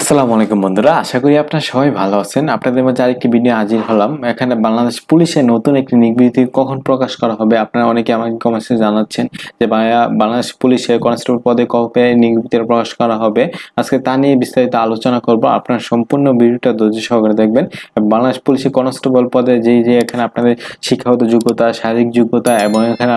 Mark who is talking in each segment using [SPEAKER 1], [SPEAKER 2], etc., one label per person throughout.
[SPEAKER 1] আসসালামু আলাইকুম বন্ধুরা, আশা করি আপনারা সবাই ভালো আছেন। আপনাদের মাঝে আরেকটি ভিডিও হাজির হলাম। এখানে বাংলাদেশ পুলিশের নতুন একটি নিয়োগ বিজ্ঞপ্তি কখন প্রকাশ করা হবে, আপনারা অনেকে আমাকে কমেন্টসে জানাচ্ছেন যে ভাইয়া বাংলাদেশ পুলিশের কনস্টেবল পদে কবে নিয়োগ বিজ্ঞপ্তি প্রকাশ করা হবে। আজকে তা নিয়ে বিস্তারিত আলোচনা করব। আপনারা সম্পূর্ণ ভিডিওটা ধৈর্য সহকারে দেখবেন। বাংলাদেশ পুলিশের কনস্টেবল পদে যে এখানে আপনাদের শিক্ষাগত যোগ্যতা, শারীরিক যোগ্যতা এবং এখানে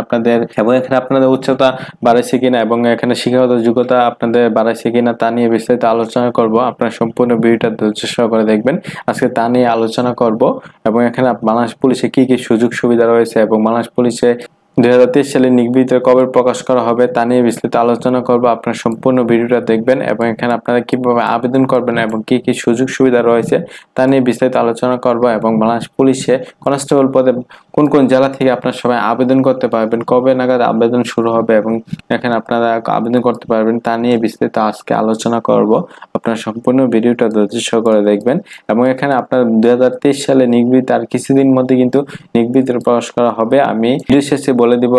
[SPEAKER 1] আপনাদের উচ্চতা বাড়াইছে কিনা এবং এখানে শিক্ষাগত যোগ্যতা আপনাদের বাড়াইছে কিনা তা নিয়ে বিস্তারিত আলোচনা করব। আপনারা সম্পূর্ণ ভিডিওটা ধৈর্য সহকারে দেখবেন। আজকে তা নিয়ে আলোচনা করব এবং এখানে বাংলাদেশ পুলিশে কি কি সুযোগ সুবিধা রয়েছে এবং বাংলাদেশ পুলিশে 2023 সালে নিয়োগ বিজ্ঞপ্তি কবে প্রকাশ করা হবে তা নিয়ে বিস্তারিত আলোচনা করব। আপনারা সম্পূর্ণ ভিডিওটা দেখবেন এবং এখানে আপনারা কিভাবে আবেদন করবেন এবং কি কি সুযোগ সুবিধা রয়েছে তা নিয়ে বিস্তারিত আলোচনা করব এবং বাংলাদেশ পুলিশে কনস্টেবল পদে কোন কোন জেলা থেকে আপনারা সবাই আবেদন করতে পারবেন, কবে নাগাদ আবেদন শুরু হবে এবং এখানে আপনারা আবেদন করতে পারবেন তা নিয়ে বিস্তারিত আজকে আলোচনা করব। আপনারা সম্পূর্ণ ভিডিওটা ধৈর্য সহকারে দেখবেন এবং এখানে আপনার 2023 সালে নিয়োগ বিজ্ঞপ্তি আর কিছুদিন মধ্যে কিন্তু নিয়োগ বিজ্ঞপ্তি প্রকাশ করা হবে। আমি ভিডিও শেষে বলে দিব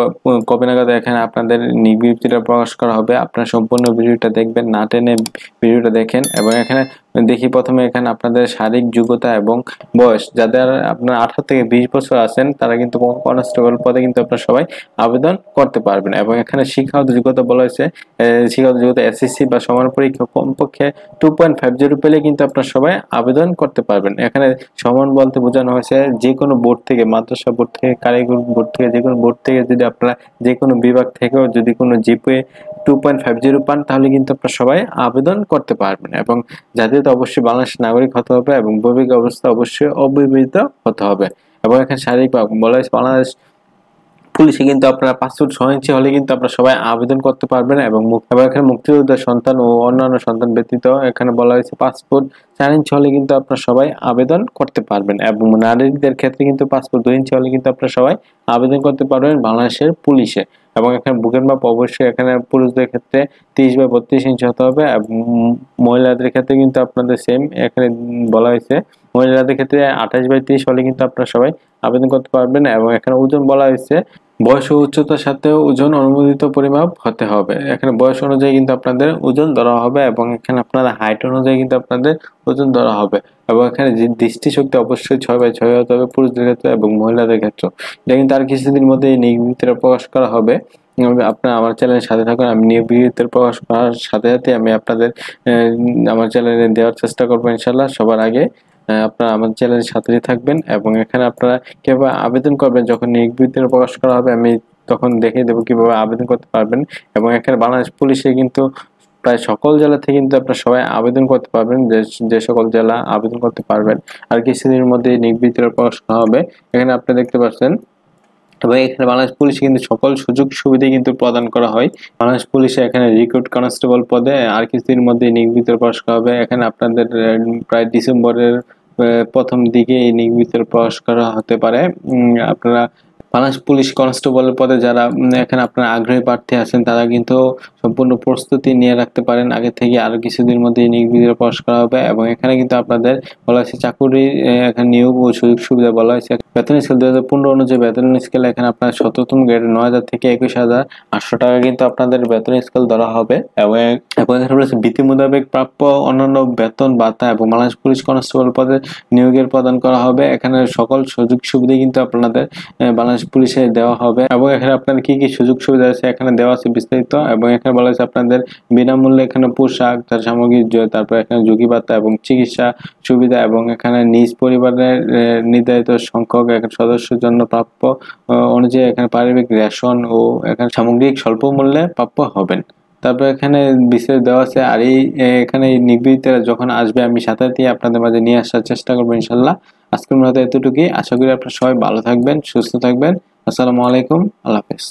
[SPEAKER 1] কবে নাগাদ এখানে আপনাদের নিয়োগ বিজ্ঞপ্তিটা প্রকাশ করা হবে। আপনারা সম্পূর্ণ ভিডিওটা দেখবেন, না টেনে ভিডিওটা দেখেন এবং এখানে দেখি প্রথমে এখানে আপনাদের শারীরিক যোগ্যতা এবং বয়স, যাদের আপনার 18 থেকে 20 বছর আছেন তারা কিন্তু কনস্টেবল পদে কিন্তু আপনারা সবাই আবেদন করতে পারবেন এবং এখানে শিক্ষাগত যোগ্যতা বলা হয়েছে শিক্ষাগত যোগ্যতা এসএসসি বা সমান পরীক্ষা কমপক্ষে 2.50 পেলে কিন্তু আপনারা সবাই আবেদন করতে পারবেন। এখানে সমান বলতে বোঝানো হয়েছে যে কোনো বোর্ড থেকে, মাদ্রাসা বোর্ড থেকে, কারিগরি বোর্ড থেকে, যে কোনো বোর্ড থেকে যদি আপনারা যে কোনো বিভাগ থেকেও যদি কোনো জিপিএ 2.50 পান তাহলে কিন্তু আপনারা সবাই আবেদন করতে পারবেন এবং জাতীয়তা অবশ্যই বাংলাদেশ নাগরিক হতে হবে এবং বৈবাহিক অবস্থা অবশ্যই অবিবাহিত হতে হবে এবং এখানে শারীরিক বলা হয়েছে বাংলাদেশ পুলিশে কিন্তু আপনারা পাসপোর্ট 6 ইঞ্চি হলে কিন্তু আপনারা সবাই আবেদন করতে পারবেন এবং এখানে মুক্তিযোদ্ধার সন্তান ও অন্যান্য সন্তান ব্যতীত এখানে বলা হয়েছে পাসপোর্ট 4 ইঞ্চি হলে কিন্তু আপনারা সবাই আবেদন করতে পারবেন এবং নারীদের ক্ষেত্রে কিন্তু পাসপোর্ট 2 ইঞ্চি হলে কিন্তু আপনারা সবাই আবেদন করতে পারবেন বাংলাদেশের পুলিশে এবং এখানে বুকের মাপ অবশ্যই এখানে পুরুষদের ক্ষেত্রে 30/32 ইঞ্চি হতে হবে এবং মহিলাদের ক্ষেত্রে কিন্তু আপনাদের সেম এখানে বলা হয়েছে মহিলাদের ক্ষেত্রে 28/30 হলে কিন্তু আপনারা সবাই আবেদন করতে পারবেন এবং এখানে ওজন বলা হয়েছে বয়স ও উচ্চতার সাথে ওজন অনুমোদিত পরিমাপ হতে হবে। এখানে বয়স অনুযায়ী কিন্তু আপনাদের ওজন ধরা হবে এবং এখানে আপনাদের হাইট অনুযায়ী কিন্তু আপনাদের ওজন ধরা হবে এবং এখানে যে দৃষ্টিশক্তি অবশ্যই 6/6 হতে হবে পুরুষদের ক্ষেত্রে এবং মহিলাদের ক্ষেত্রে। এটা কিন্তু আর কিছুদিন মধ্যে এই নিয়োগ বিজ্ঞপ্তিটা প্রকাশ করা হবে। আপনারা আমার চ্যানেলের সাথে থাকুন। আমি নিয়োগ বিজ্ঞপ্তি প্রকাশ করার সাথে সাথে আমি আপনাদের আমার চ্যানেলে দেওয়ার চেষ্টা করবো ইনশাল্লাহ সবার আগে। আপনারা আমার চ্যানেলের সাথে থাকবেন এবং এখানে আপনারা কিভাবে আবেদন করবেন যখন নিয়োগ বিজ্ঞপ্তি প্রকাশ করা হবে আমি তখন দেখিয়ে দেবো কিভাবে আবেদন করতে পারবেন এবং এখানে বাংলাদেশ পুলিশে কিন্তু প্রায় সকল জেলা থেকে কিন্তু আপনারা সবাই আবেদন করতে পারবেন, যে সকল জেলা আবেদন করতে পারবেন। আর কিছুদিনের মধ্যে নিয়োগ বিজ্ঞপ্তি প্রকাশ করা হবে। এখানে আপনি দেখতে পাচ্ছেন এবং এখানে বাংলাদেশ পুলিশে কিন্তু সকল সুযোগ সুবিধা কিন্তু প্রদান করা হয়। বাংলাদেশ পুলিশে এখানে রিক্রুট কনস্টেবল পদে আর কিছুদিনের মধ্যে নিয়োগ বিজ্ঞপ্তি প্রকাশ করা হবে। এখানে আপনাদের প্রায় ডিসেম্বরের প্রথম দিকে এই নিয়োগ বিজ্ঞপ্তি প্রকাশ করা হতে পারে। আপনারা বাংলাদেশ পুলিশ কনস্টেবলের পদে যারা এখানে আপনারা আগ্রহী প্রার্থী আছেন তারা কিন্তু সম্পূর্ণ প্রস্তুতি নিয়ে রাখতে পারেন আগে থেকে। আরো কিছুদিন মধ্যে নিয়োগ বিজ্ঞপ্তি প্রকাশ করা হবে এবং এখানে কিন্তু আপনাদের বলা হয়েছে চাকুরি এখানে নিয়োগ ও সুযোগ সুবিধা বলা হয়েছে। বেতন স্কেল 2015 অনুযায়ী বেতন স্কেল এখানে আপনার 17তম গ্রেড 9,000 থেকে 21,800 টাকা কিন্তু আপনাদের বেতন স্কেল ধরা হবে এবং এখানে রয়েছে বৃত্তি মোতাবেক প্রাপ্য অন্যান্য বেতন ভাতা এবং বাংলাদেশ পুলিশ কনস্টেবল পদে নিয়োগের প্রদান করা হবে। এখানে সকল সুযোগ সুবিধা কিন্তু আপনাদের বাংলাদেশ পুলিশে দেওয়া হবে এবং এখানে আপনাদের কি কি সুযোগ সুবিধা আছে এখানে দেওয়া আছে বিস্তারিত এবং এখানে বলা হয়েছে আপনাদের বিনামূল্যে এখানে পোশাক, তার সামগ্রী, তারপর এখানে ঝুঁকি ভাতা এবং চিকিৎসা সুবিধা এবং এখানে নিজ পরিবারের নির্ধারিত সংখ্যক সদস্যের জন্য প্রাপ্য অনুযায়ী এখানে পারিবারিক রেশন ও এখানে সামগ্রিক স্বল্প মূল্যে প্রাপ্য হবেন। তারপর এখানে বিস্তারিত দেওয়া আছে। আর এখানে নিয়োগ বিজ্ঞপ্তিটা যখন আসবে আমি সাথে সাথে আপনাদের মাঝে নিয়ে আসার চেষ্টা করবো ইনশাল্লাহ। আজকের মতো এতটুকুই। আশা করি আপনারা সবাই ভালো থাকবেন, সুস্থ থাকবেন। আসসালামু আলাইকুম, আল্লাহ হাফেজ।